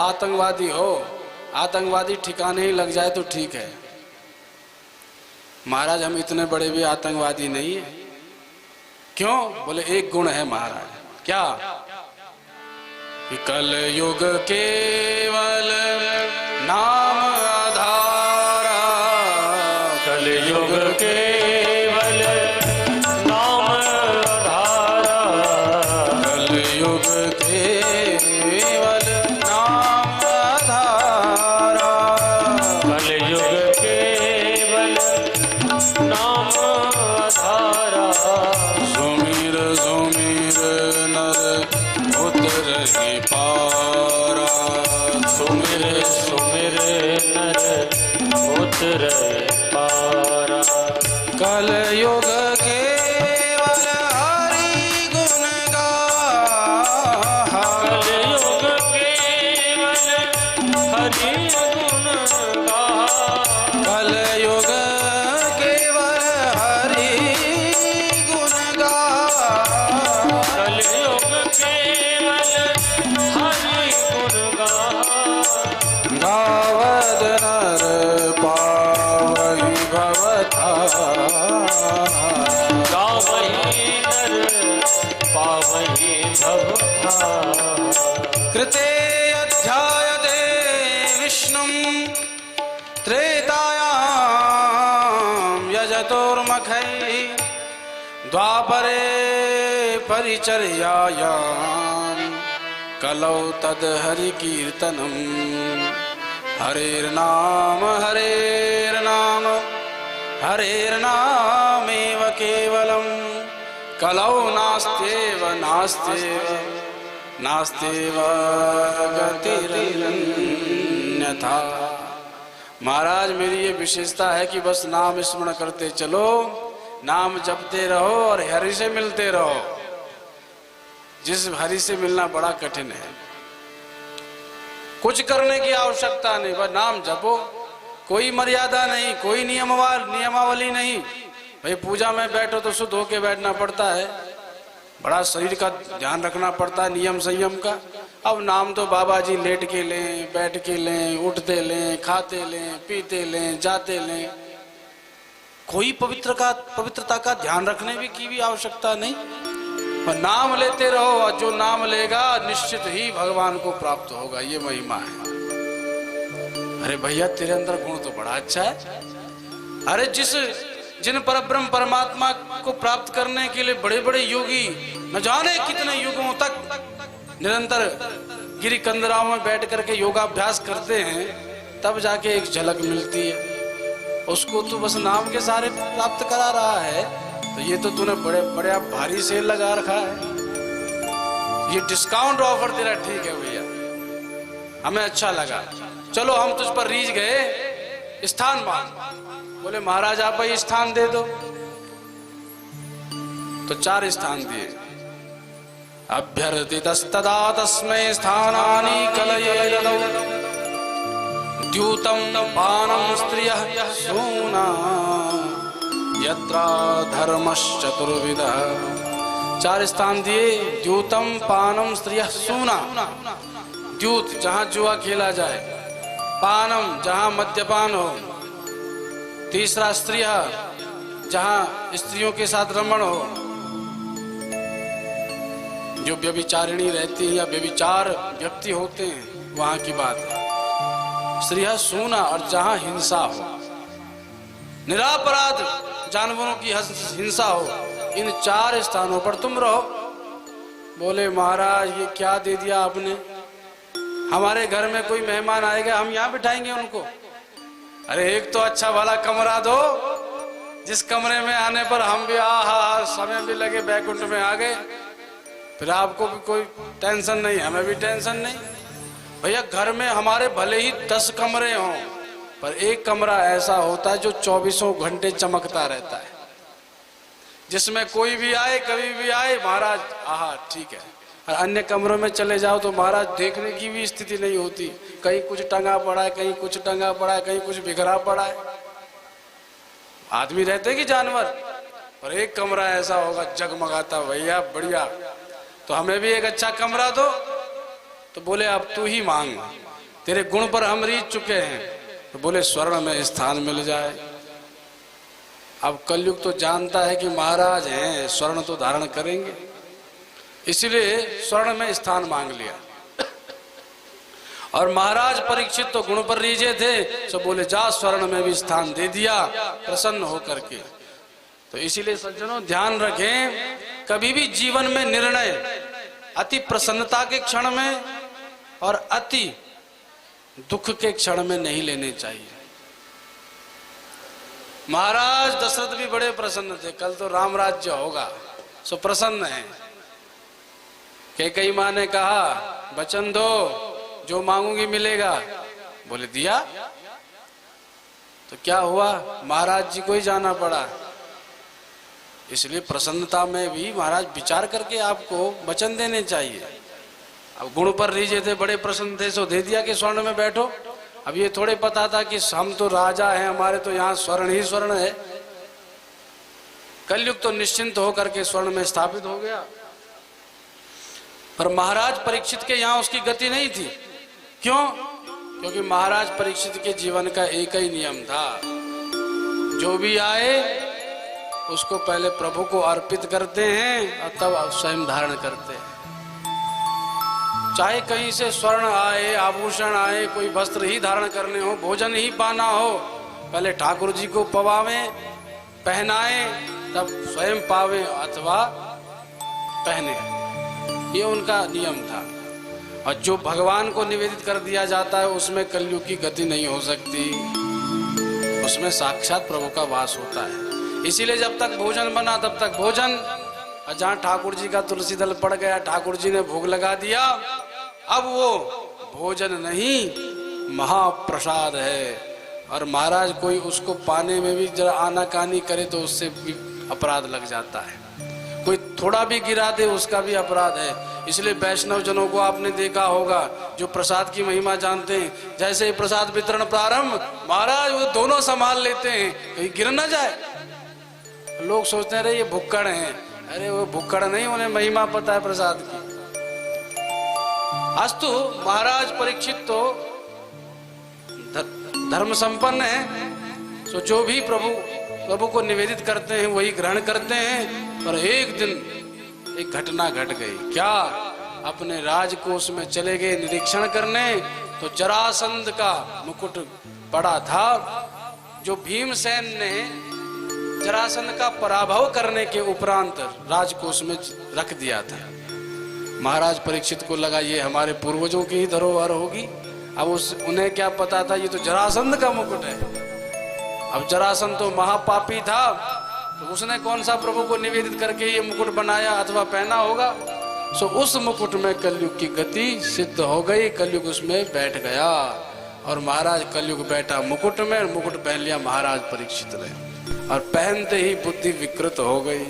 आतंकवादी हो, आतंकवादी ठिकाने ही लग जाए तो ठीक है। महाराज हम इतने बड़े भी आतंकवादी नहीं है। क्यों? बोले एक गुण है महाराज। क्या? कि कल युग केवल नाम आधारा, कल युग केवल नाम आधारा, कल युग केवल नाम आधारा, कल युग केवल नाम आधारा। सुमिर सुमिर नर उतरहि पारा, सुमिर सुमिर नर उतरै पारा। कल युग केवल हरि गुण गाहा, कल युग केवल हरि गुण गाहा, कल युग केवल हरि गुण गाहा, कल युग केवल हरि गुण गाहा। गावद नर पावहि भवथा, गावहि नर पावहि भवथा। कृते अध्यायते विष्णुं त्रेतायां यजतोर्मखैः, द्वापरे परिचर्यायां कलौ तद्हरिकीर्तनम्। हरेर्नाम हरेर्नाम हरेर्नामेव केवलम्, कलौ नास्त्येव नास्त्येव नास्त्येव गतिरन्यथा। महाराज मेरी ये विशेषता है कि बस नाम स्मरण करते चलो, नाम जपते रहो और हरि से मिलते रहो। जिस हरि से मिलना बड़ा कठिन है, कुछ करने की आवश्यकता नहीं, बस नाम जपो। कोई मर्यादा नहीं, कोई नियमावली नहीं। भाई पूजा में बैठो तो शुद्ध होके बैठना पड़ता है, बड़ा शरीर का ध्यान रखना पड़ता है, नियम संयम का। अब नाम तो बाबा जी लेट के लें, बैठ के लें, उठते लें, खाते लें, पीते लें, जाते लें, कोई पवित्रता का ध्यान रखने की भी आवश्यकता नहीं। पर नाम लेते रहो, और जो नाम लेगा निश्चित ही भगवान को प्राप्त होगा, ये महिमा है। अरे भैया तेरे अंदर गुण तो बड़ा अच्छा है। अरे जिन परब्रह्म परमात्मा को प्राप्त करने के लिए बड़े बड़े योगी न जाने कितने युगों तक निरंतर गिरी कंदराओं में बैठ करके योगाभ्यास करते हैं, तब जाके एक झलक मिलती है। उसको तो बस नाम के सहारे प्राप्त करा रहा है। तो ये तो तूने बड़े भारी सेल लगा रखा है, ये डिस्काउंट ऑफर तेरा ठीक है भैया, हमें अच्छा लगा। चलो हम तुझ पर रीझ गए, स्थान मांग। बोले महाराज आप ही स्थान दे दो। तो 4 स्थान दिए। अभ्यर्थितस्तदा तस्मै स्थानानि कलये ददौ, द्यूतं पानं स्त्रियः सूना, यत्रा धर्मश्चतुर्विधः। 4 स्थान दिए। द्यूतम पानम स्त्रियः सूना, द्यूत जहां जुआ खेला जाए, पानम जहां मद्यपान हो, तीसरा स्त्रियः जहां स्त्रियों के साथ रमण हो, जो व्यभिचारिणी रहती है या व्यभिचार व्यक्ति होते हैं वहां की बात है। स्त्रियः सूना, और जहां हिंसा हो, निरापराध जानवरों की हिंसा हो, इन 4 स्थानों पर तुम रहो। बोले महाराज ये क्या दे दिया आपने, हमारे घर में कोई मेहमान आएगा हम यहाँ बिठाएंगे उनको। अरे एक तो अच्छा भला कमरा दो, जिस कमरे में आने पर हम भी आहा समय भी लगे बैकुंठ में आ गए, फिर आपको भी कोई टेंशन नहीं, हमें भी टेंशन नहीं। भैया घर में हमारे भले ही 10 कमरे हों, पर एक कमरा ऐसा होता है जो 24 घंटे चमकता रहता है, जिसमें कोई भी आए कभी भी आए महाराज आहा ठीक है। और अन्य कमरों में चले जाओ तो महाराज देखने की भी स्थिति नहीं होती, कहीं कुछ टंगा पड़ा है, कहीं कुछ टंगा पड़ा है, कहीं कुछ बिखरा पड़ा है। आदमी रहते कि जानवर, और एक कमरा ऐसा होगा जगमगाता, भैया बढ़िया। तो हमें भी एक अच्छा कमरा दो। तो बोले अब तू ही मांग। तेरे गुण पर हम रीझ चुके हैं। तो बोले स्वर्ण में स्थान मिल जाए। अब कलयुग तो जानता है कि महाराज हैं, स्वर्ण तो धारण करेंगे, इसलिए स्वर्ण में स्थान मांग लिया। और महाराज परीक्षित तो गुण पर रीझे थे, सब बोले जा स्वर्ण में भी स्थान दे दिया प्रसन्न होकर के। तो इसीलिए सज्जनों ध्यान रखें, कभी भी जीवन में निर्णय अति प्रसन्नता के क्षण में और अति दुख के क्षण में नहीं लेने चाहिए। महाराज दशरथ भी बड़े प्रसन्न थे, कल तो राम राज्य होगा, सो प्रसन्न है। कैकेयी माँ ने कहा वचन दो, जो मांगूंगी मिलेगा। बोले दिया। तो क्या हुआ, महाराज जी को ही जाना पड़ा। इसलिए प्रसन्नता में भी महाराज विचार करके आपको वचन देने चाहिए। अब गुण पर रीझे थे, बड़े प्रसन्न थे, सो दे दिया कि स्वर्ण में बैठो। अब ये थोड़े पता था कि हम तो राजा हैं, हमारे तो यहाँ स्वर्ण ही स्वर्ण है। कलयुग तो निश्चिंत होकर के स्वर्ण में स्थापित हो गया। पर महाराज परीक्षित के यहाँ उसकी गति नहीं थी। क्यों? क्योंकि महाराज परीक्षित के जीवन का एक ही नियम था, जो भी आए उसको पहले प्रभु को अर्पित करते हैं और तब स्वयं धारण करते हैं। चाहे कहीं से स्वर्ण आए, आभूषण आए, कोई वस्त्र ही धारण करने हो, भोजन ही पाना हो, पहले ठाकुर जी को पवावे, पहनाए, तब स्वयं पावे अथवा पहने। ये उनका नियम था। और जो भगवान को निवेदित कर दिया जाता है उसमें कलयुग की गति नहीं हो सकती, उसमें साक्षात प्रभु का वास होता है। इसीलिए जब तक भोजन बना तब तक भोजन, और जहाँ ठाकुर जी का तुलसी दल पड़ गया, ठाकुर जी ने भोग लगा दिया, अब वो भोजन नहीं महाप्रसाद है। और महाराज कोई उसको पाने में भी जरा आनाकानी करे तो उससे भी अपराध लग जाता है, कोई थोड़ा भी गिरा दे उसका भी अपराध है। इसलिए वैष्णव जनों को आपने देखा होगा जो प्रसाद की महिमा जानते हैं, जैसे ही प्रसाद वितरण प्रारंभ, महाराज वो दोनों संभाल लेते हैं कहीं गिर ना जाए। लोग सोचते हैं ये भुक्कड़ हैं, अरे वो भुक्कड़ नहीं, उन्हें महिमा पता है प्रसाद की। अस्तु महाराज परीक्षित तो धर्म संपन्न है, सो जो भी प्रभु को निवेदित करते हैं वही ग्रहण करते हैं। पर एक दिन एक घटना घट गई। क्या? अपने राजकोष में चले गए निरीक्षण करने, तो जरासंध का मुकुट पड़ा था, जो भीमसेन ने जरासंध का पराभव करने के उपरांत राजकोष में रख दिया था। महाराज परीक्षित को लगा ये हमारे पूर्वजों की ही धरोहर होगी। अब उन्हें क्या पता था ये तो जरासंध का मुकुट है। अब जरासंध तो महापापी था, तो उसने कौन सा प्रभु को निवेदित करके ये मुकुट बनाया अथवा पहना होगा। सो उस मुकुट में कलयुग की गति सिद्ध हो गई, कलयुग उसमें बैठ गया। और महाराज कलयुग बैठा मुकुट में, मुकुट पहन लिया महाराज परीक्षित ने, और पहनते ही बुद्धि विकृत हो गई।